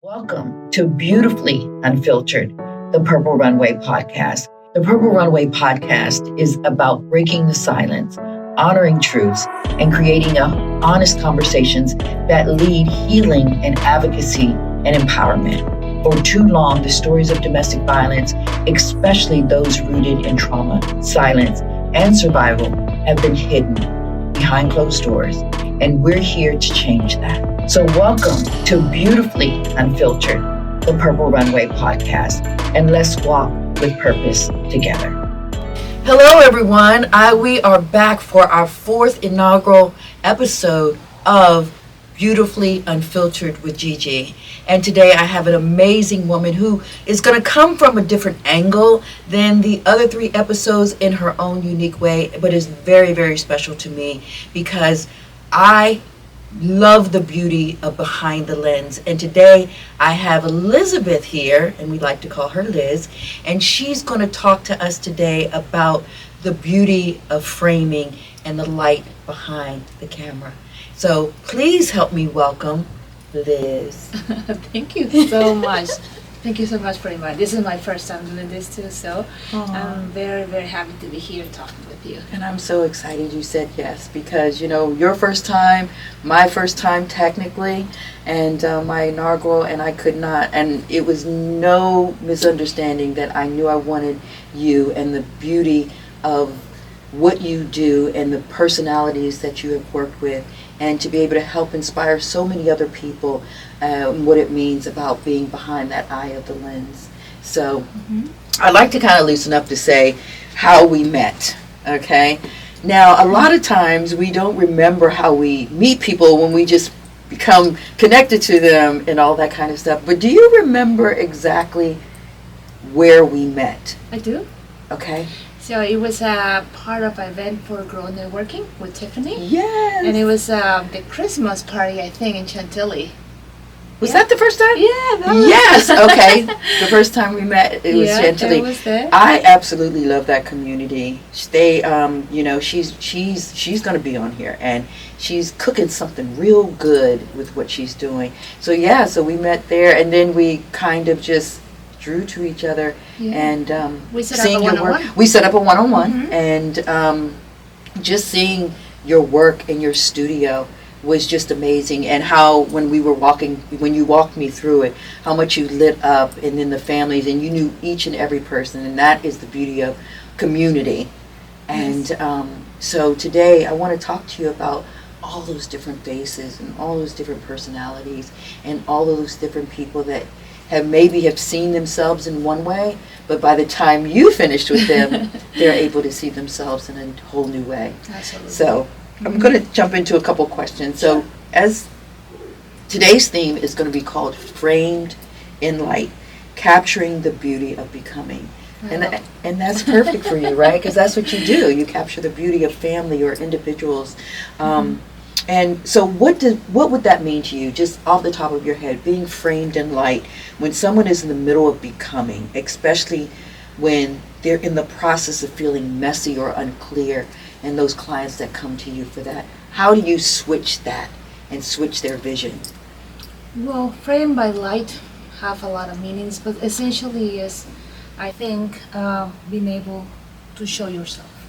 Welcome to Beautifully Unfiltered, the Purple Runway podcast. The Purple Runway podcast is about breaking the silence, honoring truths, and creating honest conversations that lead healing and advocacy and empowerment. For too long, the stories of domestic violence, especially those rooted in trauma, silence, and survival, have been hidden behind closed doors, and we're here to change that. So welcome to Beautifully Unfiltered, the Purple Runway podcast, and let's walk with purpose together. Hello, everyone. We are back for our fourth inaugural episode of Beautifully Unfiltered with Gigi. And today I have an amazing woman who is going to come from a different angle than the other three episodes in her own unique way, but is very, very special to me because I love the beauty of behind the lens. And today I have Elizabeth here, and we like to call her Liz, and she's going to talk to us today about the beauty of framing and the light behind the camera. So please help me welcome Liz. Thank you so much. Thank you so much for inviting. This is my first time doing this too, so I'm very, very happy to be here talking with you. And I'm so excited you said yes because, you know, your first time, my first time technically, and my inaugural, and I could not, and it was no misunderstanding that I knew I wanted you and the beauty of what you do and the personalities that you have worked with, and to be able to help inspire so many other people what it means about being behind that eye of the lens. So I'd like to kind of loosen up to say how we met, okay? Now, a lot of times we don't remember how we meet people when we just become connected to them and all that kind of stuff. But do you remember exactly where we met? I do. Okay. So it was a part of an event for Grow Networking with Tiffany. Yes. And it was the Christmas party, I think, in Chantilly. Was that the first time? Yeah, that was. Yes, okay. The first time we met, it was Chantilly. It was there. I absolutely love that community. They, you know, she's going to be on here, and she's cooking something real good with what she's doing. So yeah, so we met there, and then we kind of just drew to each other, and we set seeing up a your work. one-on-one. We set up a one-on-one, and just seeing your work in your studio was just amazing, and how when you walked me through it, how much you lit up, and then the families, and you knew each and every person, and that is the beauty of community. And so today I want to talk to you about all those different faces and all those different personalities and all those different people that have seen themselves in one way, but by the time you finished with them, they're able to see themselves in a whole new way. Absolutely. So I'm going to jump into a couple questions. So as today's theme is going to be called Framed in Light, Capturing the Beauty of Becoming. And that's perfect for you, right? Because that's what you do. You capture the beauty of family or individuals. And so what would that mean to you, just off the top of your head, being framed in light when someone is in the middle of becoming, especially when they're in the process of feeling messy or unclear, and those clients that come to you for that? How do you switch that and switch their vision? Well, framed by light have a lot of meanings, but essentially is, I think, being able to show yourself,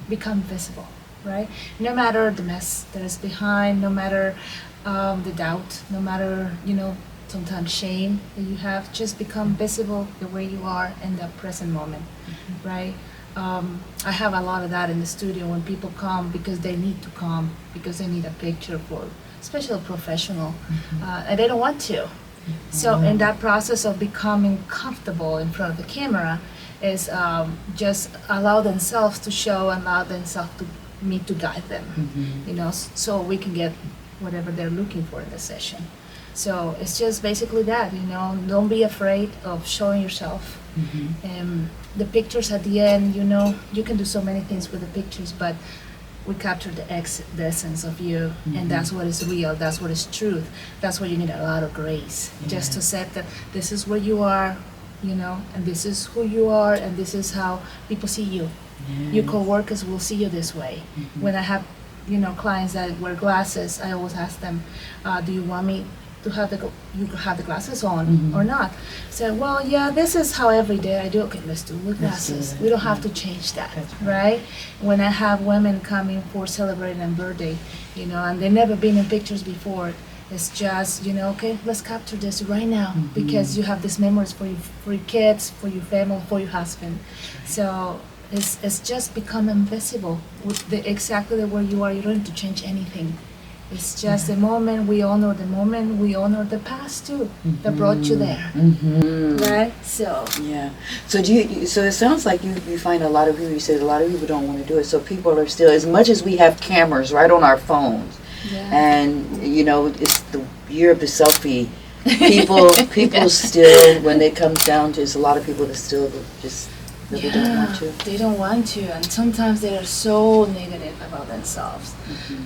become visible, right? No matter the mess that is behind, no matter the doubt, no matter, sometimes shame that you have, just become visible the way you are in the present moment, right? I have a lot of that in the studio when people come because they need to come, because they need a picture for, especially a professional, and they don't want to. So in that process of becoming comfortable in front of the camera is just allow themselves to show, allow themselves to me to guide them, so we can get whatever they're looking for in the session. So it's just basically that, don't be afraid of showing yourself. The pictures at the end, you can do so many things with the pictures, but we capture the essence of you, and that's what is real, that's what is truth. That's where you need a lot of grace, just to set that this is where you are, and this is who you are, and this is how people see you. Your coworkers will see you this way. When I have clients that wear glasses, I always ask them, do you want me you have the glasses on or not. So, well, yeah, this is how every day I do. Okay, let's do with glasses. We don't have to change that, right? When I have women coming for celebrating a birthday, and they've never been in pictures before, it's just, okay, let's capture this right now because you have these memories for your kids, for your family, for your husband. So it's just become invisible with exactly the way you are. You don't need to change anything. It's just the moment. We honor the moment. We honor the past too that brought you there, right? So yeah. So so it sounds like you find a lot of people. You said a lot of people don't want to do it. So people are still, as much as we have cameras right on our phones, and it's the year of the selfie. People still, when it comes down to, it's a lot of people that still just really don't want to. They don't want to, and sometimes they are so negative about themselves,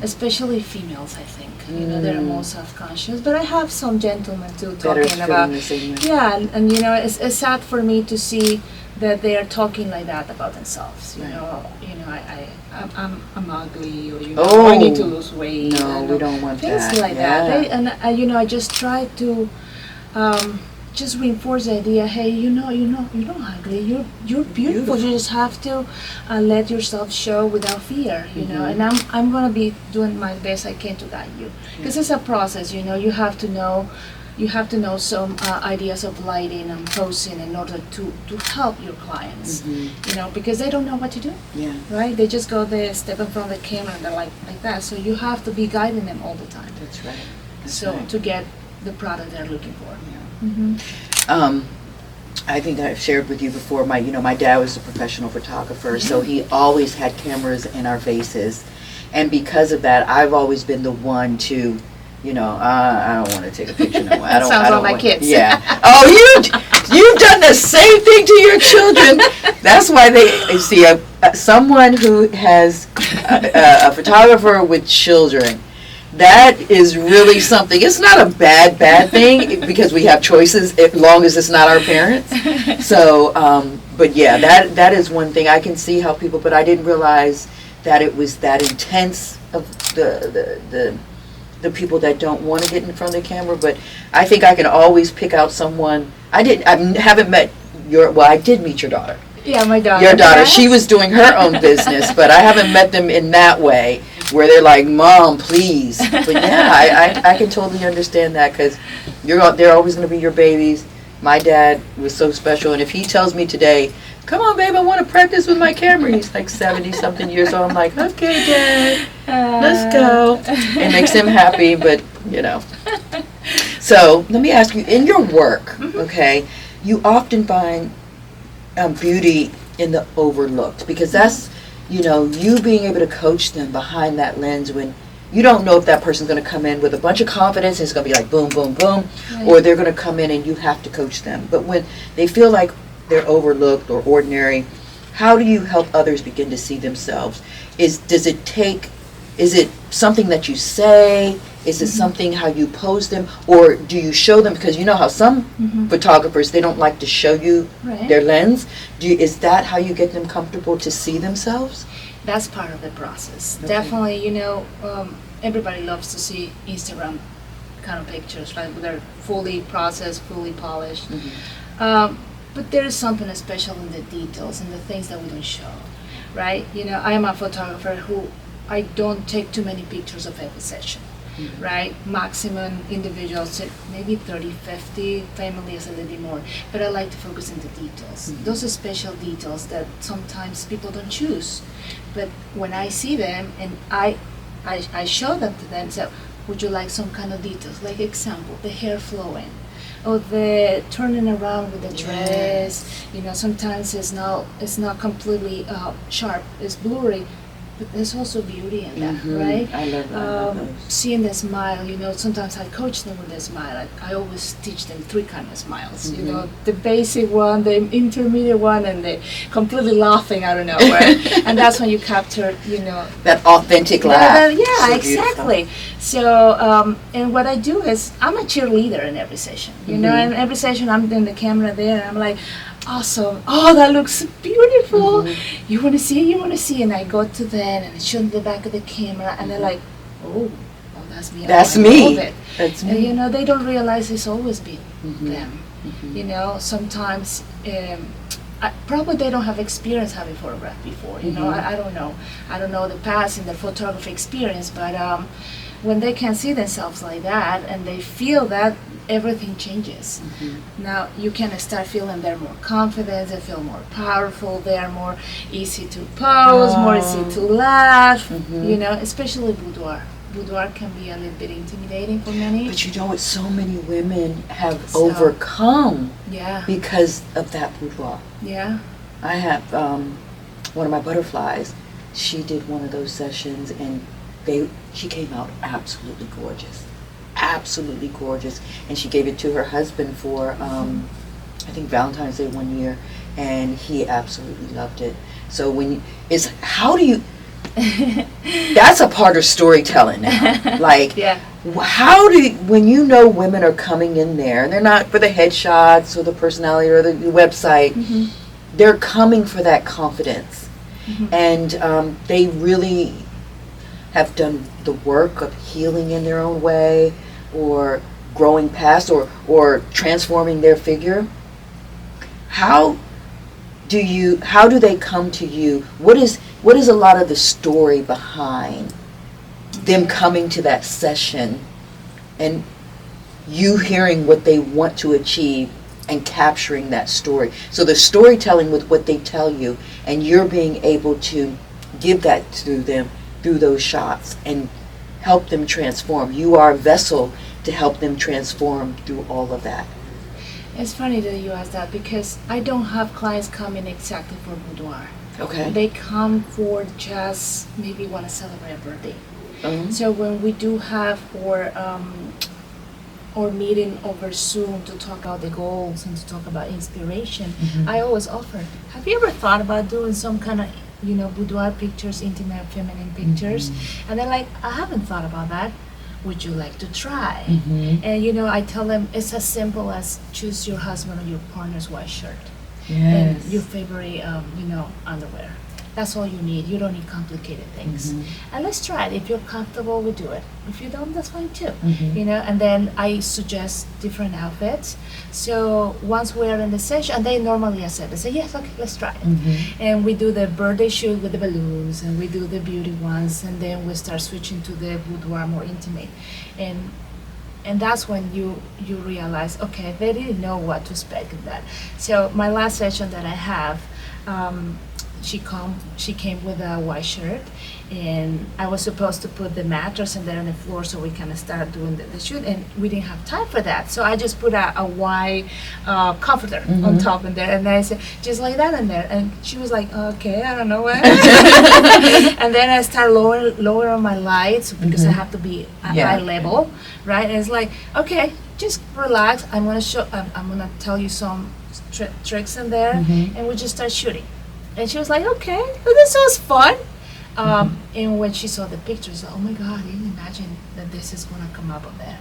especially females. I think they're more self-conscious. But I have some gentlemen too talking about and it's sad for me to see that they are talking like that about themselves. I'm ugly, or I need to lose weight. No, we don't want things that. like that. I just try to just reinforce the idea. Hey, you're not ugly. You're beautiful. You just have to let yourself show without fear. And I'm gonna be doing my best I can to guide you, because it's a process. You have to know. You have to know some ideas of lighting and posing in order to help your clients, because they don't know what to do, right? They just go there, step in front of the camera, and they're like that. So you have to be guiding them all the time. That's right. To get the product they're looking for. I think I've shared with you before, my dad was a professional photographer, so he always had cameras in our faces. And because of that, I've always been the one to, I don't want to take a picture no more. Sounds like my kids. Yeah. Oh, you've done the same thing to your children. That's why they see someone who has a photographer with children. That is really something. It's not a bad thing because we have choices as long as it's not our parents. So, but yeah, that is one thing. I can see how people, but I didn't realize that it was that intense of the people that don't want to get in front of the camera. But I think I can always pick out someone. I haven't met I did meet your daughter. Yeah, my daughter. Your daughter. She was doing her own business, but I haven't met them in that way where they're like, Mom, please. But yeah, I can totally understand that, because they're always going to be your babies. My dad was so special, and if he tells me today, come on, babe, I want to practice with my camera. He's like 70-something years old. I'm like, okay, Dad, let's go. It makes him happy, but, So let me ask you, in your work, okay, you often find beauty in the overlooked, because that's, you being able to coach them behind that lens when you don't know if that person's going to come in with a bunch of confidence and it's going to be like boom, boom, boom, or they're going to come in and you have to coach them. But when they feel like they're overlooked or ordinary, how do you help others begin to see themselves? Is it something that you say? Is it something how you pose them? Or do you show them? Because you know how some photographers, they don't like to show you their lens. Is that how you get them comfortable to see themselves? That's part of the process. Okay. Definitely, everybody loves to see Instagram kind of pictures, right? They're fully processed, fully polished. But there is something special in the details and the things that we don't show, right? I am a photographer who I don't take too many pictures of every session. Right? Maximum individuals, maybe 30, 50, family is a little bit more. But I like to focus on the details. Those are special details that sometimes people don't choose. But when I see them and I show them to them, so would you like some kind of details? Like example, the hair flowing, or the turning around with the dress. Sometimes it's not completely sharp, it's blurry. But there's also beauty in that, right? I love those. Seeing the smile, sometimes I coach them with the smile. I always teach them 3 kinds of smiles. The basic one, the intermediate one, and the completely laughing out of nowhere. And that's when you capture, that authentic laugh. Yeah, so exactly. Beautiful. So, and what I do is I'm a cheerleader in every session. In every session I'm in the camera there, and I'm like, awesome. Oh, that looks beautiful. You want to see? And I go to them and I show them the back of the camera, and they're like, oh, that's me. That's I me. love it. That's And, me. they don't realize it's always been Mhm. them. Mhm. Sometimes probably they don't have experience having photographed before. I don't know. I don't know the past in the photography experience, but when they can see themselves like that and they feel that, everything changes. Now you can start feeling they're more confident, they feel more powerful, they are more easy to pose, more easy to laugh, especially boudoir. Boudoir can be a little bit intimidating for many. But what so many women have So- overcome Yeah, because of that boudoir. yeah. I have one of my butterflies. She did one of those sessions, and she came out absolutely gorgeous. And she gave it to her husband for I think Valentine's Day one year, and he absolutely loved it. So how do you? That's a part of storytelling now. Like, Yeah. how when women are coming in there, and they're not for the headshots or the personality or the website, they're coming for that confidence. And they really have done the work of healing in their own way, or growing past, or transforming their figure. How do they come to you? What is a lot of the story behind them coming to that session and you hearing what they want to achieve and capturing that story? So the storytelling with what they tell you, and you're being able to give that to them through those shots and help them transform. You are a vessel to help them transform through all of that. It's funny that you ask that, because I don't have clients coming exactly for boudoir. Okay. They come for just maybe want to celebrate a birthday. So when we do have or meeting over Zoom to talk about the goals and to talk about inspiration, I always offer, have you ever thought about doing some kind of boudoir pictures, intimate feminine pictures? And they're like, I haven't thought about that. Would you like to try? And I tell them it's as simple as choose your husband or your partner's white shirt and your favorite underwear. That's all you need. You don't need complicated things. And let's try it. If you're comfortable, we do it. If you don't, that's fine too. And then I suggest different outfits. So once we're in the session, and they normally accept, they say, yes, okay, let's try it. And we do the birthday shoot with the balloons, and we do the beauty ones, and then we start switching to the boudoir, more intimate. And that's when you realize, okay, they didn't know what to expect in that. So my last session that I have, she came with a white shirt, and I was supposed to put the mattress in there on the floor so we can start doing the shoot, and we didn't have time for that. So I just put a white comforter on top in there, and I said, just like that in there. And she was like, okay, I don't know what. And then I start lowering my lights, because I have to be at eye level, right? And it's like, okay, just relax. I'm gonna tell you some tricks in there, and we just start shooting. And she was like, okay, well, this was fun. And when she saw the pictures, oh my God, I didn't imagine that this is going to come up on there.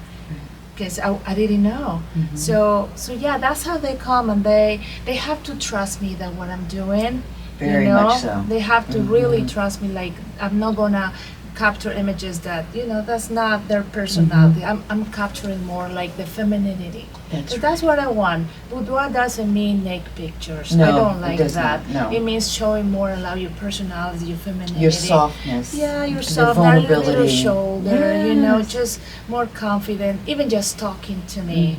Because I didn't know. So yeah, that's how they come, and they have to trust me that what I'm doing. Very much so. They have to really trust me, like I'm not going to capture images that, that's not their personality. I'm capturing more like the femininity. That's what I want. Boudoir doesn't mean naked pictures. No, I don't like it does that. not, no. It means showing more about your personality, your femininity. Your softness. Yeah, your your softness, your little vulnerability. shoulder, just more confident, even just talking to me,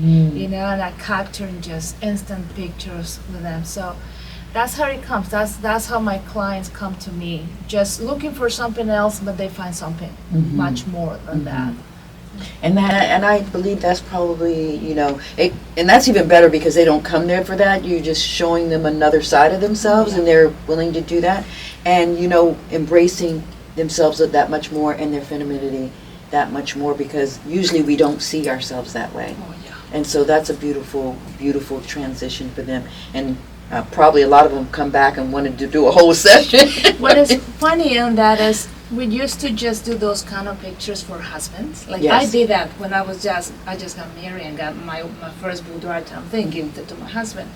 and I capturing just instant pictures with them. So that's how it comes. That's how my clients come to me, just looking for something else, but they find something much more than that. And I believe that's probably, and that's even better, because they don't come there for that. You're just showing them another side of themselves, and they're willing to do that. And, embracing themselves that much more, and their femininity that much more, because usually we don't see ourselves that way. Oh, yeah. And so that's a beautiful, beautiful transition for them. And probably a lot of them come back and wanted to do a whole session. What is funny on that is we used to just do those kind of pictures for husbands. Like I did that when I just got married and got my first boudoir thing gifted to my husband.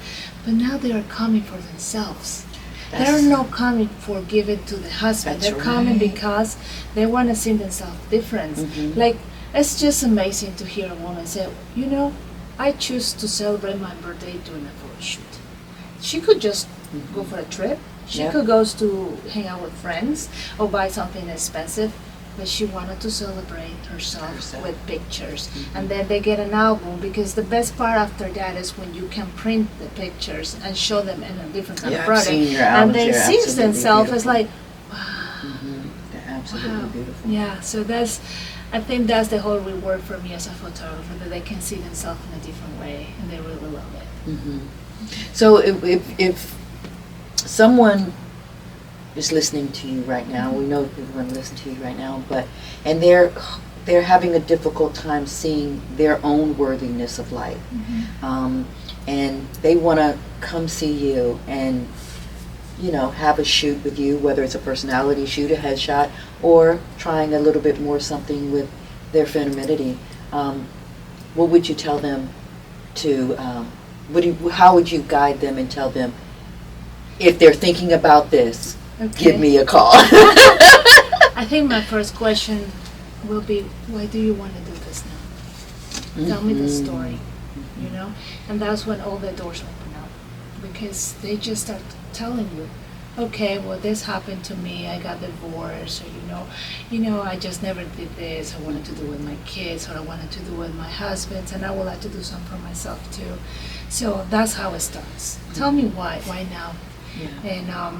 But now they are coming for themselves. They're not coming for give it to the husband. They're coming because they want to see themselves different. Like it's just amazing to hear a woman say, you know, I choose to celebrate my birthday doing a photo shoot. She could just go for a trip. She Yeah. could go to hang out with friends or buy something expensive, but she wanted to celebrate herself with pictures. And then they get an album, because the best part after that is when you can print the pictures and show them in a different kind of I've product. seen your And albums. they They're see absolutely themselves as beautiful. like, They're absolutely wow. beautiful. Yeah, so I think that's the whole reward for me as a photographer, that they can see themselves in a different way and they really love it. So if someone is listening to you right now, we know people are going to listen to you right now, and they're having a difficult time seeing their own worthiness of light, and they want to come see you and have a shoot with you, whether it's a personality shoot, a headshot, or trying a little bit more something with their femininity. What would you tell them to? How would you guide them and tell them, if they're thinking about this, give me a call? I think my first question will be, why do you want to do this now? Tell me the story, and that's when all the doors open up, because they just start telling you, okay, well, this happened to me, I got divorced, or I just never did this, I wanted to do it with my kids, or I wanted to do it with my husband, and I would like to do something for myself too. So that's how it starts. Tell me why now? Yeah.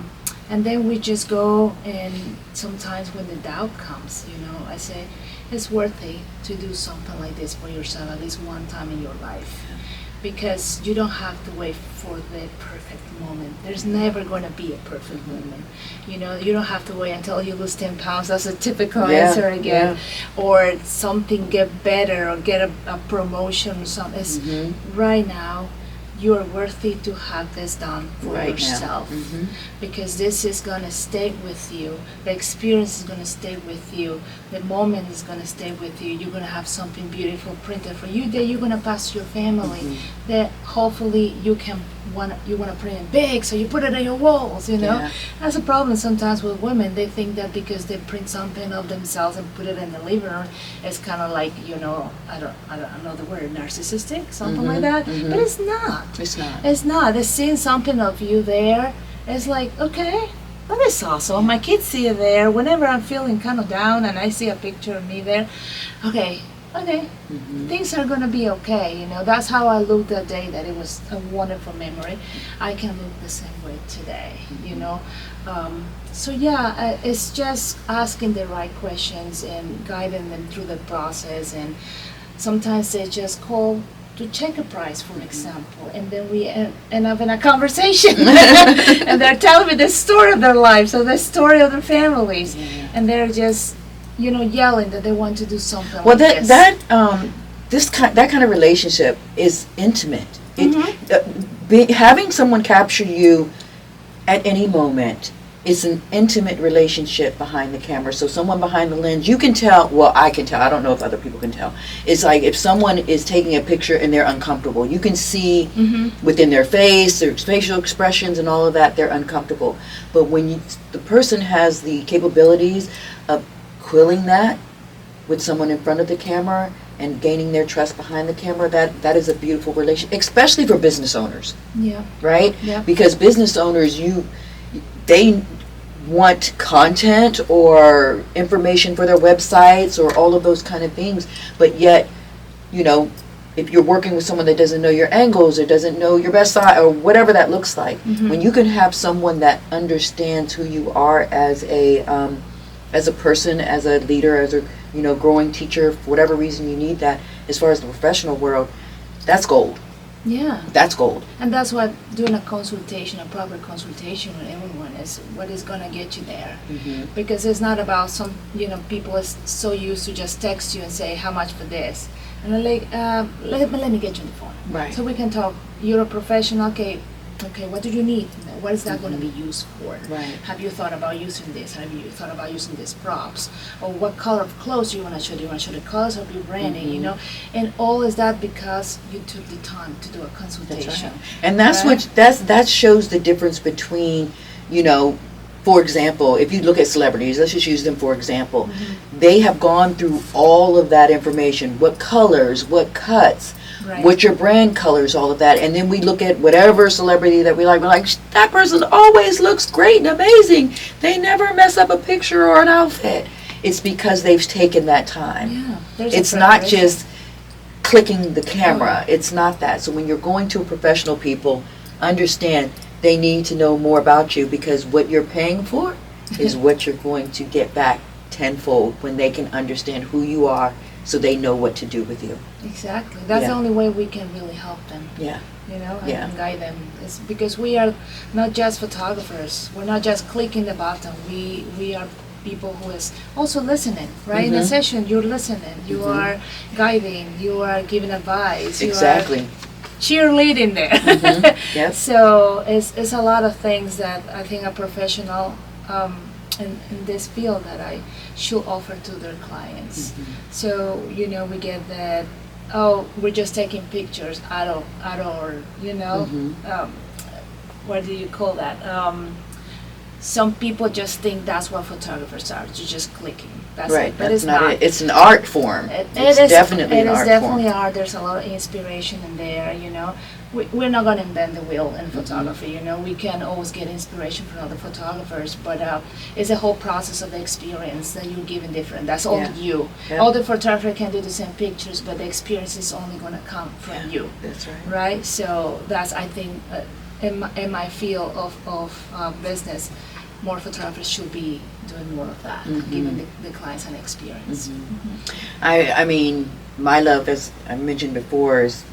And then we just go, and sometimes when the doubt comes, I say, it's worth it to do something like this for yourself at least one time in your life. Because you don't have to wait for the perfect moment. There's never going to be a perfect moment. You don't have to wait until you lose 10 pounds. That's a typical answer again. Yeah. Or something get better, or get a promotion or something. It's right now, you're worthy to have this done for yourself. Because this is going to stay with you. The experience is going to stay with you. The moment is going to stay with you. You're going to have something beautiful printed for you that you're going to pass to your family. That hopefully you want to print it big, so you put it on your walls. Yeah. That's a problem sometimes with women. They think that because they print something of themselves and put it in the living room, it's kind of like I don't know the word, narcissistic, something like that. But it's not. It's not. It's not. They're seeing something of you there. It's like, okay, that is awesome. My kids see it there. Whenever I'm feeling kind of down and I see a picture of me there, okay, things are going to be okay. That's how I looked that day, that it was a wonderful memory. I can look the same way today, So yeah, it's just asking the right questions and guiding them through the process. And sometimes they just call to check a price, for example, and then we end up in a conversation, and they're telling me the story of their lives, or the story of their families, and they're just, yelling that they want to do something. Well, like that kind of relationship is intimate. Having someone capture you at any moment is an intimate relationship behind the camera. So someone behind the lens, you can tell, well, I can tell, I don't know if other people can tell. It's like if someone is taking a picture and they're uncomfortable, you can see within their face, their facial expressions and all of that, they're uncomfortable. But when the person has the capabilities of quilling that with someone in front of the camera and gaining their trust behind the camera, that is a beautiful relation, especially for business owners. Yeah. Right? Yeah. Because business owners, they want content or information for their websites or all of those kind of things, but yet, if you're working with someone that doesn't know your angles or doesn't know your best side or whatever that looks like, when you can have someone that understands who you are as a person, as a leader, as a growing teacher, for whatever reason you need that, as far as the professional world, that's gold. Yeah. That's gold. And that's what doing a proper consultation with everyone is what is going to get you there. Because it's not about people are so used to just text you and say, how much for this? And they're like, let me get you on the phone. Right. So we can talk. You're a professional. Okay, what do you need? What is that going to be used for? Right. Have you thought about using this? Have you thought about using these props? Or what color of clothes do you want to show? Do you want to show the colors of your branding, And all is that because you took the time to do a consultation. That's right. And that shows the difference between, for example, if you look at celebrities, let's just use them for example, they have gone through all of that information, what colors, what cuts, Right. what your brand colors, all of that, and then we look at whatever celebrity that we like, we're like, that person always looks great and amazing. They never mess up a picture or an outfit. It's because they've taken that time. Yeah. There's a It's not preparation. just clicking the camera. It's not that. So when you're going to a professional, people understand they need to know more about you, because what you're paying for is what you're going to get back tenfold when they can understand who you are, so they know what to do with you. Exactly. That's Yeah. the only way we can really help them. Yeah. Yeah. And guide them. It's because we are not just photographers. We're not just clicking the button. We are people who is also listening, right? In a session, you're listening. You are guiding. You are giving advice. Exactly. You are cheerleading there. Yep. So it's a lot of things that I think a professional in this field that I should offer to their clients. So, we get that, oh, we're just taking pictures at all, what do you call that? Some people just think that's what photographers are. You're just clicking. That's Right. it. But That's it's not not. it. It's an art form. It It's is definitely an It is art definitely form. art. There's a lot of inspiration in there. We're not going to invent the wheel in photography. We can always get inspiration from other photographers, but it's a whole process of the experience that you're giving different. That's all Yeah. you. Yeah. All the photographer can do the same pictures, but the experience is only going to come from you, That's right. right? So that's, I think, in my field of business, more photographers should be doing more of that, giving the clients an experience. I mean, my love, as I mentioned before, is,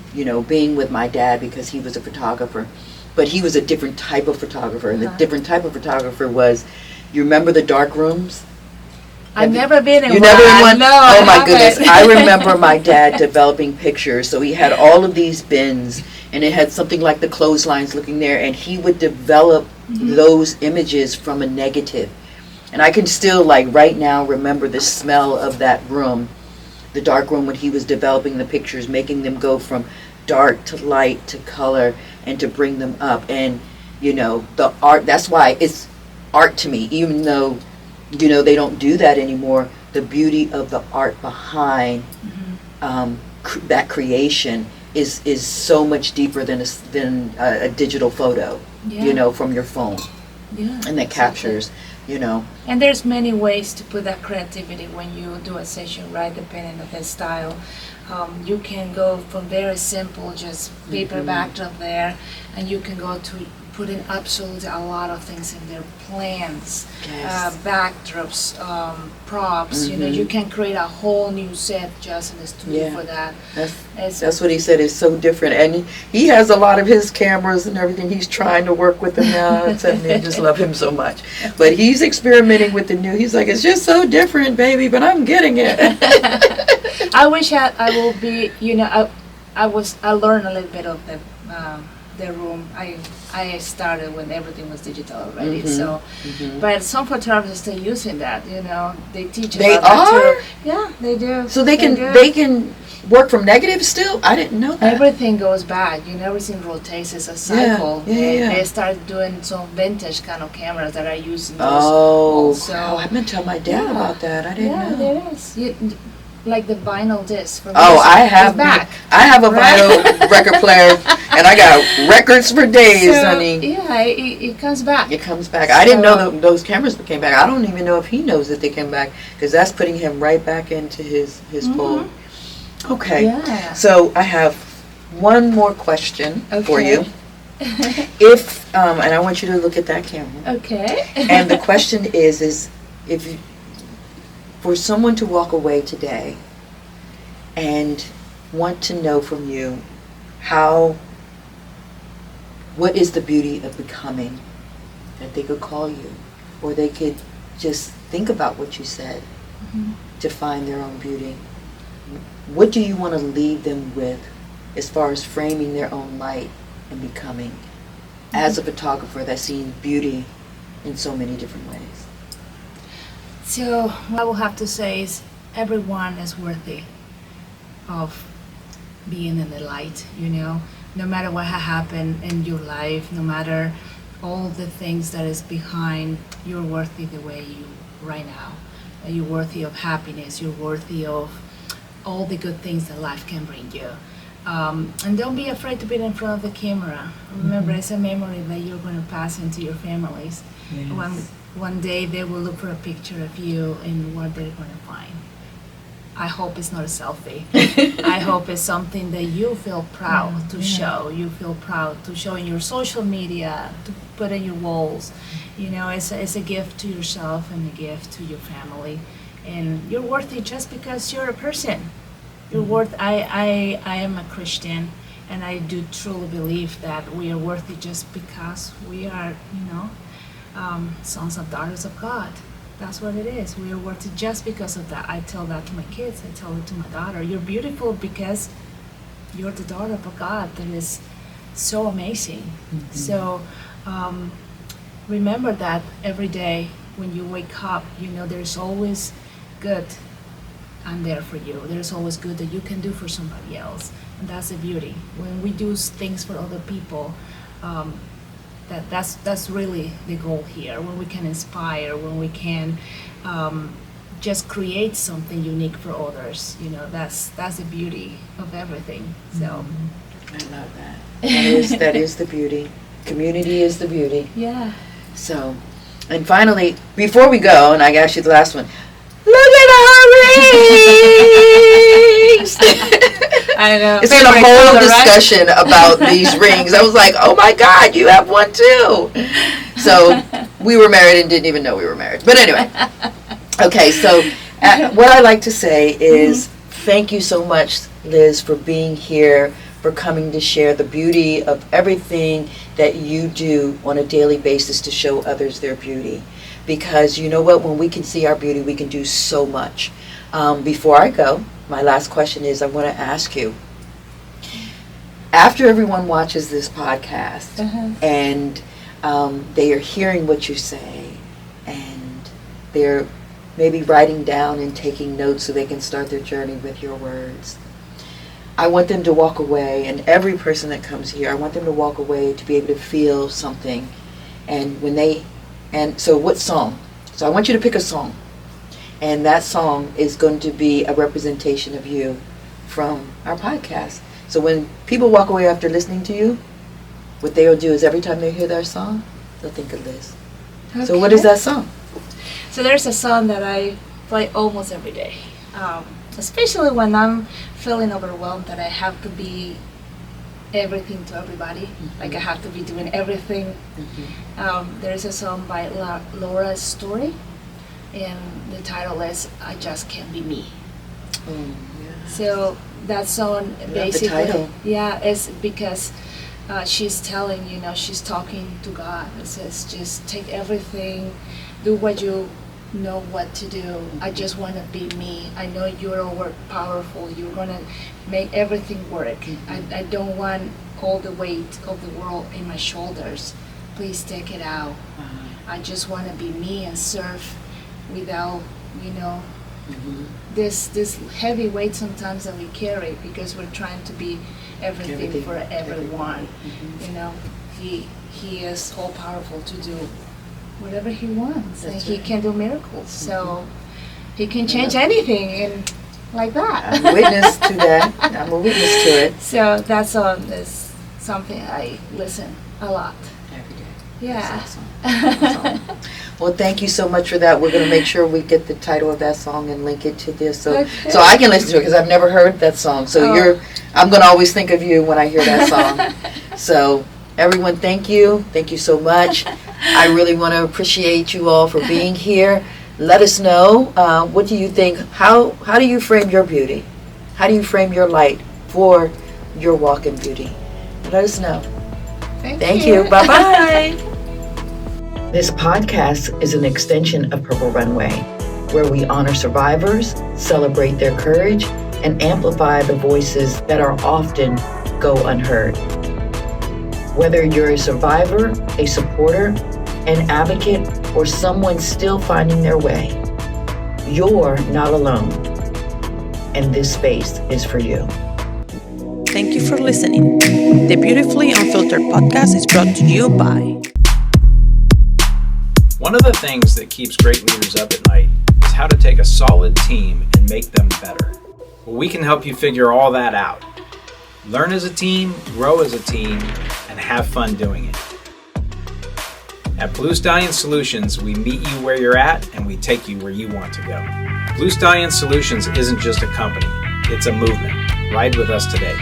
being with my dad, because he was a photographer, but he was a different type of photographer. And the different type of photographer was, you remember the dark rooms? I've never been in You one. never in one? No, Oh my haven't. goodness. I remember my dad developing pictures. So he had all of these bins, and it had something like the clotheslines looking there, and he would develop those images from a negative. And I can still, like, right now remember the smell of that room, the dark room, when he was developing the pictures, making them go from dark to light to color, and to bring them up. And, the art, that's why it's art to me, even though, they don't do that anymore. The beauty of the art behind that creation is so much deeper than a digital photo, from your phone. Yeah, And that captures, And there's many ways to put that creativity when you do a session, right? Depending on the style. You can go from very simple, just paper backdrop there, and you can go to putting absolutely a lot of things in there, plants, Yes. backdrops, props. You can create a whole new set just in the studio Yeah. for that. That's what he said is so different. And he has a lot of his cameras and everything. He's trying to work with them now. And I just love him so much. But he's experimenting with the new. He's like, it's just so different, baby, but I'm getting it. I wish I will be, I learned a little bit of the room. I started when everything was digital already, so, but some photographers are still using that, they teach They about that are? too. Yeah, they do. So they do. can work from negative still? I didn't know that. Everything goes back. Everything rotates. It's a cycle. Yeah. They started doing some vintage kind of cameras that are using those Oh, also. I meant to tell my dad Yeah. about that. I didn't Yeah, know. there is. Like the vinyl disc. For Oh, music I is have back. I have a vinyl record player, and I got records for days, So, honey. yeah, it comes back. It comes back. I didn't know So- that those cameras came back. I don't even know if he knows that they came back, because that's putting him right back into his fold. Okay. Yeah. So I have one more question for Okay. you. If and I want you to look at that camera. Okay. And the question is if you, for someone to walk away today and want to know from you what is the beauty of becoming, that they could call you, or they could just think about what you said to find their own beauty, what do you want to leave them with as far as framing their own light and becoming as a photographer that's seen beauty in so many different ways? So what I will have to say is everyone is worthy of being in the light, no matter what has happened in your life, no matter all the things that is behind you're worthy the way you right now. You're worthy of happiness. You're worthy of all the good things that life can bring you. And don't be afraid to be in front of the camera. Remember, it's a memory that you're going to pass into your families. Yes. One day they will look for a picture of you, and what they're going to find. I hope it's not a selfie. I hope it's something that you feel proud to show. You feel proud to show in your social media, to put in your walls. You know, it's a gift to yourself and a gift to your family. And you're worthy just because you're a person. You're worth. I am a Christian, and I do truly believe that we are worthy just because we are, sons and daughters of God. That's what it is. We are worthy just because of that. I tell that to my kids. I tell it to my daughter. You're beautiful because you're the daughter of a God that is so amazing. So remember that every day when you wake up, there's always good I'm there for you. There's always good that you can do for somebody else. And that's the beauty. When we do things for other people, that's really the goal here. When we can inspire, when we can just create something unique for others, that's the beauty of everything. So I love that. That is the beauty. Community is the beauty. yeah. So, and finally, before we go, and I got you the last one. Look at our rings! I know. It's been a whole discussion about these rings. I was like, oh my God, you have one too. So we were married and didn't even know we were married. But anyway. Okay, so what I like to say is thank you so much, Liz, for being here, for coming to share the beauty of everything that you do on a daily basis to show others their beauty. Because you know what, when we can see our beauty, we can do so much. Before I go, my last question is I want to ask you, after everyone watches this podcast and they are hearing what you say and they're maybe writing down and taking notes so they can start their journey with your words, I want them to walk away, and every person that comes here, I want them to walk away to be able to feel something. And so what song? So I want you to pick a song. And that song is going to be a representation of you from our podcast. So when people walk away after listening to you, what they'll do is every time they hear that song, they'll think of Liz. Okay. So what is that song? So there's a song that I play almost every day. Especially when I'm feeling overwhelmed that I have to be everything to everybody. Like I have to be doing everything. There's a song by Laura's Story, and the title is I Just Can't Be Me. So that song basically, is because she's telling, she's talking to God. It says, just take everything, do what you know what to do. I just want to be me. I know you're all powerful. You're going to make everything work. I don't want all the weight of the world in my shoulders. Please take it out. I just want to be me and serve without, this heavy weight sometimes that we carry because we're trying to be everything for everyone. He is all powerful to do whatever he wants. That's and right. He can do miracles. So he can change anything and like that. I'm a witness to that. I'm a witness to it. So that song is something I listen a lot. Every day. Yeah. That's awesome. That's awesome. Well, thank you so much for that. We're going to make sure we get the title of that song and link it to this, so I can listen to it because I've never heard that song. So I'm going to always think of you when I hear that song. So everyone, thank you so much. I really want to appreciate you all for being here. Let us know, what do you think? How do you frame your beauty? How do you frame your light for your walk in beauty? Let us know. Thank you. Bye-bye. This podcast is an extension of Purple Runway, where we honor survivors, celebrate their courage, and amplify the voices that are often go unheard. Whether you're a survivor, a supporter, an advocate, or someone still finding their way, you're not alone, and this space is for you. Thank you for listening. The Beautifully Unfiltered podcast is brought to you by One of the things that keeps great leaders up at night is how to take a solid team and make them better. Well, we can help you figure all that out. Learn as a team, grow as a team, and have fun doing it. At Blue Stallion Solutions, we meet you where you're at and we take you where you want to go. Blue Stallion Solutions isn't just a company, it's a movement. Ride with us today.